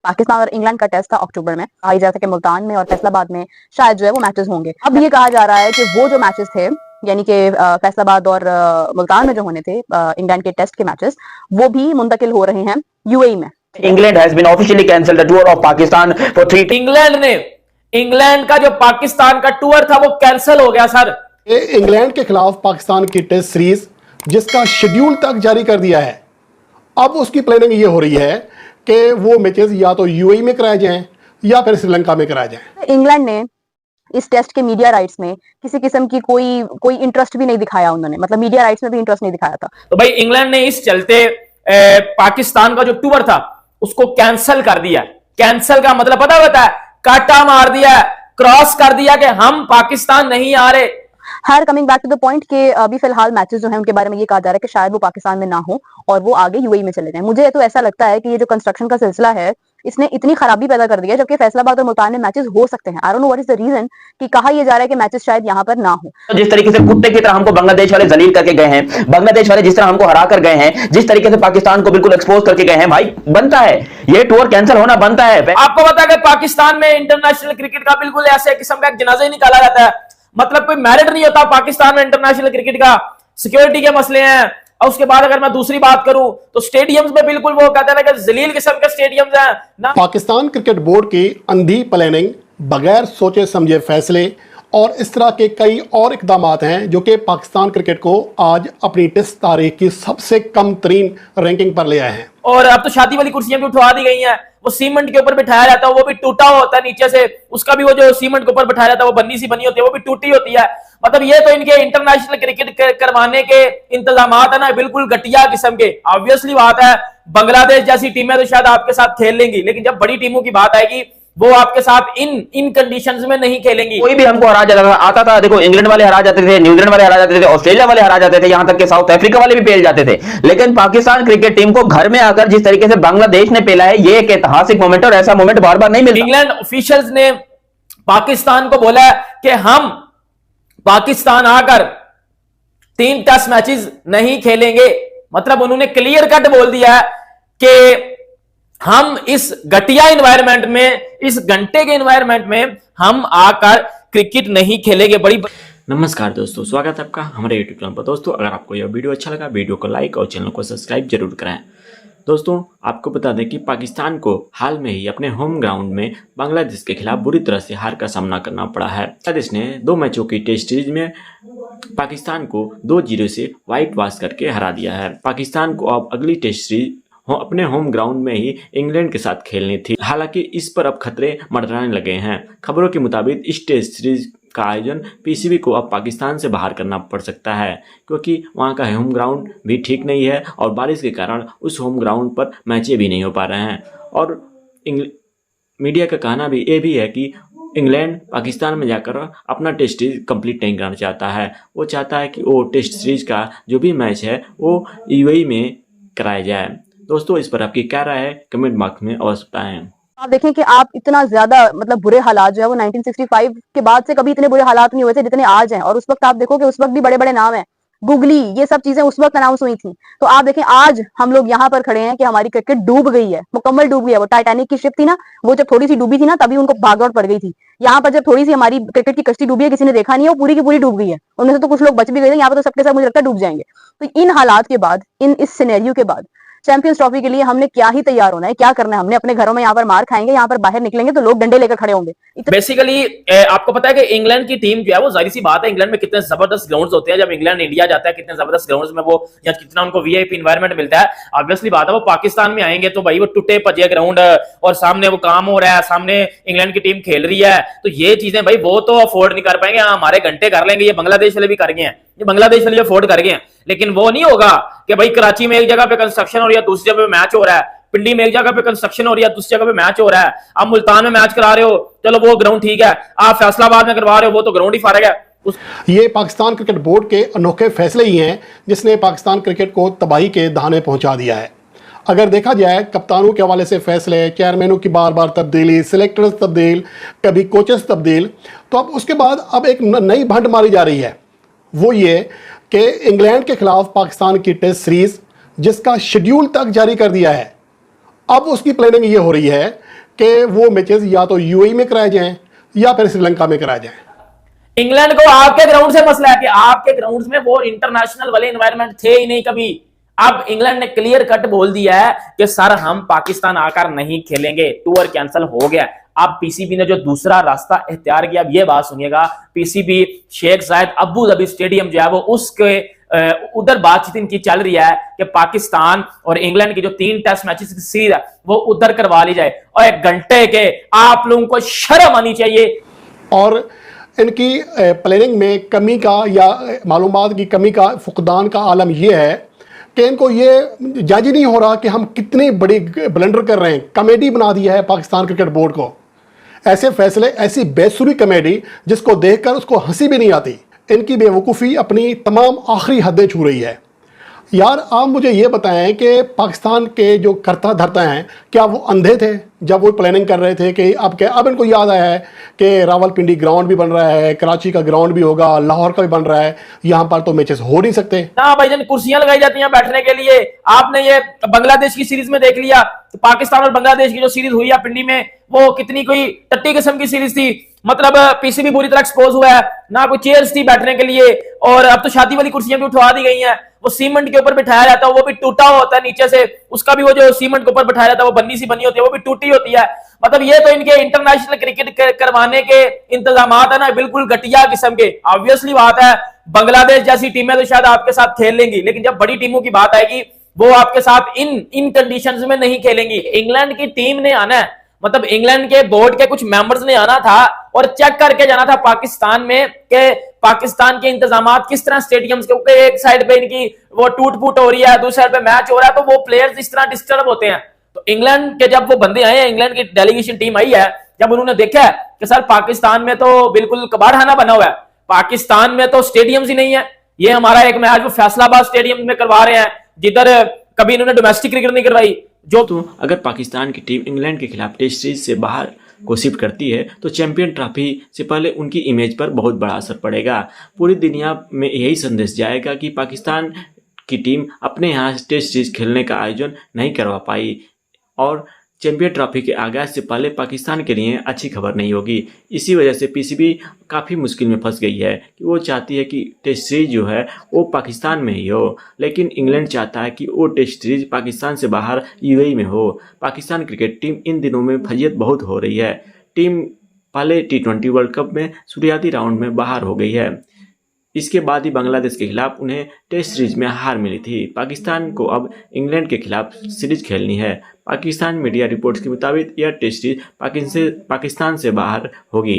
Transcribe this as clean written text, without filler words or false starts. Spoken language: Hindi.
पाकिस्तान और इंग्लैंड का टेस्ट था अक्टूबर में, कहा जा सके मुल्तान में और फैसलाबाद में शायद जो है वो मैचेस होंगे। अब ये कहा जा रहा है कि वो जो मैचेस थे यानी कि फैसलाबाद और मुल्तान में जो होने थे इंग्लैंड के टेस्ट के मैचेस, वो भी मुंतकिल हो रहे हैं यूएई में। England has been officially cancelled the tour of Pakistan for 3 England का जो पाकिस्तान का टूर था वो कैंसिल हो गया सर। इंग्लैंड के खिलाफ पाकिस्तान की टेस्ट सीरीज जिसका शेड्यूल तक जारी कर दिया है, अब उसकी प्लानिंग ये हो रही है कि वो मैचेस या तो यूएई में कराए जाएं या फिर श्रीलंका में कराए जाएं। इंग्लैंड ने इस टेस्ट के मीडिया राइट्स में किसी किस्म की कोई इंटरेस्ट भी नहीं दिखाया, उन्होंने मतलब मीडिया राइट्स में भी इंटरेस्ट नहीं दिखाया था। तो भाई इंग्लैंड ने इस चलते पाकिस्तान का जो टूर था उसको कैंसिल कर दिया। कैंसिल का मतलब पता होता है, काटा मार दिया, क्रॉस कर दिया कि हम पाकिस्तान नहीं आ रहे। हर coming back to the point कि अभी फिलहाल मैचेस जो हैं उनके बारे में ये कहा जा रहा है कि शायद वो पाकिस्तान में ना हो और वो आगे यूएई में चले जाएं। मुझे तो ऐसा लगता है कि ये जो कंस्ट्रक्शन का सिलसिला है इसने इतनी खराबी पैदा कर दी है, जबकि फैसलाबाद और मुल्तान में मैचेस हो सकते हैं। I don't know what is the reason कि कहा यह जा रहा है कि मैचेस शायद यहाँ पर ना हो। तो जिस तरीके से कुत्ते की तरह हमको बांग्लादेश वाले जलील करके गए हैं, बांग्लादेश वाले जिस तरह हमको हरा कर गए हैं, जिस तरीके से पाकिस्तान को बिल्कुल एक्सपोज करके गए हैं, भाई बनता है ये टूर कैंसिल होना बनता है। आपको पता है कि पाकिस्तान में इंटरनेशनल क्रिकेट का बिल्कुल ऐसे किस्म का जनाजा ही निकाला जाता है, मतलब कोई मेरिट नहीं होता पाकिस्तान में इंटरनेशनल क्रिकेट का। सिक्योरिटी के मसले हैं और उसके बाद अगर मैं दूसरी बात करूं तो स्टेडियम्स में बिल्कुल वो कहते हैं कि जलील किस्म के स्टेडियम्स हैं ना। पाकिस्तान क्रिकेट बोर्ड की अंधी प्लानिंग, बगैर सोचे समझे फैसले और इस तरह के कई और इकदामात हैं जो कि पाकिस्तान क्रिकेट को आज अपनी टेस्ट तारीख की सबसे कम तरीन रैंकिंग पर ले आए हैं। और अब तो शादी वाली कुर्सियां भी उठवा दी गई हैं, वो सीमेंट के ऊपर बिठाया जाता है, वो भी टूटा हुआ होता है नीचे से, उसका भी वो जो सीमेंट के ऊपर बिठाया जाता है वो बन्नी सी बनी होती है, वो भी टूटी होती है। मतलब ये तो इनके इंटरनेशनल क्रिकेट करवाने के इंतजाम है ना, बिल्कुल घटिया किस्म के। ऑब्वियसली बात है बांग्लादेश जैसी टीमें तो शायद आपके साथ खेल लेंगी, लेकिन जब बड़ी टीमों की बात आएगी वो आपके साथ इन कंडीशंस में नहीं खेलेंगी। कोई भी हमको हरा जाता आता था, देखो इंग्लैंड वाले हरा जाते थे, न्यूजीलैंड वाले हरा जाते थे, ऑस्ट्रेलिया वाले हरा जाते थे, यहां तक कि साउथ अफ्रीका वाले भी पेल जाते थे। लेकिन पाकिस्तान क्रिकेट टीम को घर में आकर जिस तरीके से बांग्लादेश ने पेला है, ये एक ऐतिहासिक मोमेंट और ऐसा मोमेंट बार बार नहीं मिलता। इंग्लैंड ऑफिशियल्स ने पाकिस्तान को बोला कि हम पाकिस्तान आकर 3 टेस्ट मैचेस नहीं खेलेंगे। मतलब उन्होंने क्लियर कट बोल दिया है कि हम इस घटिया एनवायरनमेंट में, इस घंटे के एनवायरनमेंट में हम आकर क्रिकेट नहीं खेलेंगे। बड़ी नमस्कार दोस्तों, स्वागत है आपका हमारे यूट्यूब चैनल पर। दोस्तों अगर आपको यह वीडियो अच्छा लगा, वीडियो को लाइक और चैनल को सब्सक्राइब जरूर करें। दोस्तों आपको बता दें कि पाकिस्तान को हाल में ही अपने होम ग्राउंड में बांग्लादेश के खिलाफ बुरी तरह से हार का सामना करना पड़ा है। बांग्लादेश ने 2 मैचों की टेस्ट सीरीज में पाकिस्तान को 2-0 से व्हाइट वॉश करके हरा दिया है। पाकिस्तान को अब अगली टेस्ट सीरीज अपने होम ग्राउंड में ही इंग्लैंड के साथ खेलनी थी। हालांकि इस पर अब खतरे मंडराने लगे हैं। खबरों के मुताबिक इस टेस्ट सीरीज का आयोजन पीसीबी को अब पाकिस्तान से बाहर करना पड़ सकता है, क्योंकि वहां का होम ग्राउंड भी ठीक नहीं है और बारिश के कारण उस होम ग्राउंड पर मैचें भी नहीं हो पा रहे हैं। और मीडिया का कहना भी ये भी है कि इंग्लैंड पाकिस्तान में जाकर अपना टेस्ट सीरीज कंप्लीट नहीं करना चाहता है। वो चाहता है कि वो टेस्ट सीरीज का जो भी मैच है वो यूएई में कराया जाए। दोस्तों इस पर आपकी क्या राय है, कमेंट बॉक्स में अवश्य बताएं। आप देखें कि आप इतना ज्यादा मतलब बुरे हालात जो है वो 1965 के बाद से कभी इतने बुरे हालात नहीं हुए थे जितने आज हैं। और उस वक्त आप देखो कि उस वक्त भी बड़े बड़े नाम हैं, गुगली, ये सब चीजें उस वक्त अनाउंस हुई थी। तो आप देखें आज हम लोग यहाँ पर खड़े हैं कि हमारी क्रिकेट डूब गई है, मुकम्मल डूब गई है। वो टाइटैनिक की शिप थी ना, वो जब थोड़ी सी डूबी थी ना तभी उनको भागदौड़ पड़ गई थी। यहाँ पर जब थोड़ी सी हमारी क्रिकेट की कश्ती डूबी है, किसी ने देखा नहीं है, वो पूरी की पूरी डूब गई है। उनमें से तो कुछ लोग बच भी गए थे, यहाँ पर तो सबके सब मुझे लगता है डूब जाएंगे। तो इन हालात के बाद, इस सिनेरियो के बाद चैंपियंस ट्रॉफी के लिए हमने क्या ही तैयार होना है, क्या करना है। हमने अपने घरों में यहाँ पर मार खाएंगे, यहाँ पर बाहर निकलेंगे तो लोग डंडे लेकर खड़े होंगे। बेसिकली आपको पता है कि इंग्लैंड की टीम जो है वो जाहिर सी बात है, इंग्लैंड में कितने जबरदस्त ग्राउंड्स होते हैं। जब इंग्लैंड इंडिया जाता है कितने जबरदस्त ग्राउंड्स में वो, या कितना उनको वीआईपी एनवायरनमेंट मिलता है। ऑब्वियसली बात है वो पाकिस्तान में आएंगे तो भाई वो टूटे पजे ग्राउंड और सामने वो काम हो रहा है, सामने इंग्लैंड की टीम खेल रही है, तो ये चीजें भाई वो तो अफोर्ड नहीं कर पाएंगे। हमारे घंटे कर लेंगे, ये बांग्लादेश वाले भी कर गए हैं, ये बांग्लादेश वाले अफोर्ड कर गए हैं। लेकिन वो नहीं होगा कि भाई कराची में एक जगह पे कंस्ट्रक्शन हो रही है, दूसरी जगह पे मैच हो रहा है, पिंडी में एक जगह पे कंस्ट्रक्शन हो रही है, दूसरी जगह पे मैच हो रहा है। आप मुल्तान में मैच करा रहे हो, चलो वो ग्राउंड ठीक है, आप फैसलाबाद में करवा रहे हो, वो तो ग्राउंड ही फारग है। ये पाकिस्तान क्रिकेट बोर्ड के अनोखे फैसले ही हैं जिसने पाकिस्तान क्रिकेट को तबाही के दहाने पहुंचा दिया है। अगर देखा जाए कप्तानों के हवाले से फैसले, चेयरमैनों की बार बार तब्दीली, सिलेक्टर्स तब्दील, कभी कोचेस तब्दील, तो अब उसके बाद अब एक नई भंड मारी जा रही है। वो ये कि इंग्लैंड के खिलाफ पाकिस्तान की टेस्ट सीरीज जिसका शेड्यूल तक जारी कर दिया है, अब उसकी प्लानिंग ये हो रही है कि वो मैचेस या तो यूएई में कराए जाएं या फिर श्रीलंका में कराए जाएं। इंग्लैंड को आपके ग्राउंड से मसला है कि आपके ग्राउंड में वो इंटरनेशनल वाले एनवायरनमेंट थे ही नहीं कभी। अब इंग्लैंड ने क्लियर कट बोल दिया है कि सर हम पाकिस्तान आकर नहीं खेलेंगे, टूर कैंसिल हो गया। अब पीसीबी ने जो दूसरा रास्ता इख्तियार किया, अब ये बात सुनिएगा, पीसीबी शेख जायद अबू धाबी स्टेडियम जो है वो उसके उधर बातचीत इनकी चल रही है कि पाकिस्तान और इंग्लैंड की जो 3 टेस्ट मैचेस की सीरीज है वो उधर करवा ली जाए। और 1 घंटे के आप लोगों को शर्म आनी चाहिए। और इनकी प्लानिंग में कमी का या मालूमात की कमी का फुकदान का आलम यह है कि इनको ये जायज नहीं हो रहा कि हम कितनी बड़ी ब्लंडर कर रहे हैं। कमेडी बना दिया है पाकिस्तान क्रिकेट बोर्ड को। ऐसे फैसले, ऐसी बेसुरी कमेडी जिसको देखकर उसको हंसी भी नहीं आती। इनकी बेवकूफ़ी अपनी तमाम आखिरी हदें छू रही है। यार आप मुझे ये बताएं कि पाकिस्तान के जो करता धरता हैं, क्या वो अंधे थे जब वो प्लानिंग कर रहे थे कि अब इनको याद आया है कि रावलपिंडी ग्राउंड भी बन रहा है, कराची का ग्राउंड भी होगा, लाहौर का भी बन रहा है, यहाँ पर तो मैचेस हो नहीं सकते ना भाईजान, कुर्सियां लगाई जाती हैं बैठने के लिए। आपने ये बांग्लादेश की सीरीज में देख लिया, तो पाकिस्तान और बांग्लादेश की जो सीरीज हुई है पिंडी में, वो कितनी कोई टट्टी किस्म की सीरीज थी। मतलब पीसीबी बुरी तरह एक्सपोज हुआ है, ना कोई चेयर्स थी बैठने के लिए। और अब तो शादी वाली कुर्सियां भी उठवा दी गई हैं, वो सीमेंट के ऊपर बिठाया जाता है, वो भी टूटा हुआ होता है नीचे से, उसका भी वो जो सीमेंट के ऊपर बिठाया जाता है वो बन्नी सी बनी होती है, वो भी टूटी होती है। मतलब ये तो इनके इंटरनेशनल क्रिकेट करवाने के इंतजाम है ना, बिल्कुल घटिया किस्म के। ऑब्वियसली बात है बांग्लादेश जैसी टीमें तो शायद आपके साथ खेल लेंगी, लेकिन जब बड़ी टीमों की बात आएगी वो आपके साथ इन कंडीशंस में नहीं खेलेंगी। इंग्लैंड की टीम ने आना है, मतलब इंग्लैंड के बोर्ड के कुछ मेंबर्स ने आना था और चेक करके जाना था पाकिस्तान में कि पाकिस्तान के इंतजामात किस तरह स्टेडियम्स के, क्योंकि एक साइड पे इनकी वो टूट फूट हो रही है, दूसरी साइड पे मैच हो रहा है, तो वो प्लेयर्स इस तरह डिस्टर्ब होते हैं। तो इंग्लैंड के जब वो बंदे आए हैं, इंग्लैंड की डेलीगेशन टीम आई है, जब उन्होंने देखा है कि सर पाकिस्तान में तो बिल्कुल कबाड़खाना बना हुआ है, पाकिस्तान में तो स्टेडियम्स ही नहीं है। ये हमारा एक मैच वो फैसलाबाद स्टेडियम में करवा रहे हैं जिधर कभी इन्होंने डोमेस्टिक क्रिकेट नहीं करवाई। जो तो अगर पाकिस्तान की टीम इंग्लैंड के खिलाफ टेस्ट सीरीज से बाहर घोषित करती है तो चैंपियन ट्रॉफी से पहले उनकी इमेज पर बहुत बड़ा असर पड़ेगा। पूरी दुनिया में यही संदेश जाएगा कि पाकिस्तान की टीम अपने यहाँ टेस्ट सीरीज खेलने का आयोजन नहीं करवा पाई और चैंपियन ट्रॉफी के आगाज से पहले पाकिस्तान के लिए अच्छी खबर नहीं होगी। इसी वजह से पीसीबी काफ़ी मुश्किल में फंस गई है कि वो चाहती है कि टेस्ट सीरीज जो है वो पाकिस्तान में ही हो, लेकिन इंग्लैंड चाहता है कि वो टेस्ट सीरीज पाकिस्तान से बाहर यूएई में हो। पाकिस्तान क्रिकेट टीम इन दिनों में फजीयत बहुत हो रही है। टीम पहले T20 वर्ल्ड कप में शुरुआती राउंड में बाहर हो गई है। इसके बाद ही बांग्लादेश के खिलाफ उन्हें टेस्ट सीरीज में हार मिली थी। पाकिस्तान को अब इंग्लैंड के खिलाफ सीरीज खेलनी है। पाकिस्तान मीडिया रिपोर्ट्स के मुताबिक यह टेस्ट सीरीज पाकिस्तान से बाहर होगी।